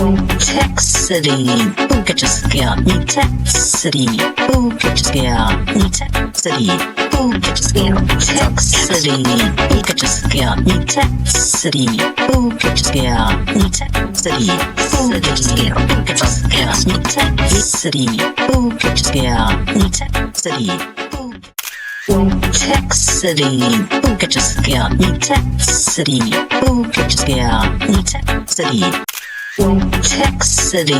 Etekcity, who get you scared? Etekcity, who get you scared? Etekcity, who get you scared? Etekcity, who get you scared? Etekcity, who get you scared? Etekcity, who get you scared? Who get you scared? Etekcity, who get you scared? Etekcity, Etekcity, who get you scared? Etekcity, who get you scared? Etekcity. Etekcity,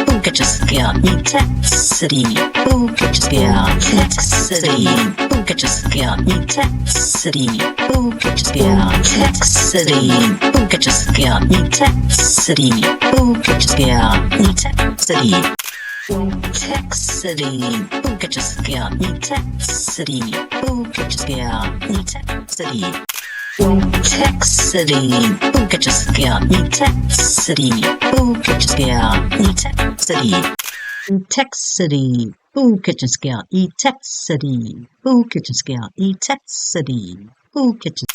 who get you scared? Etekcity, who get you scared? Etekcity, who get you scared? Etekcity, who get you scared? Etekcity, who get you scared? Etekcity, who get you scared? Etekcity. Etekcity, who get you scared? Etekcity, who get you scared? Etekcity. Etekcity, who get you scared? Etekcity, who get you scared? Etekcity. Etekcity, who get you scared? Etekcity, who get you scared? Etekcity, who get you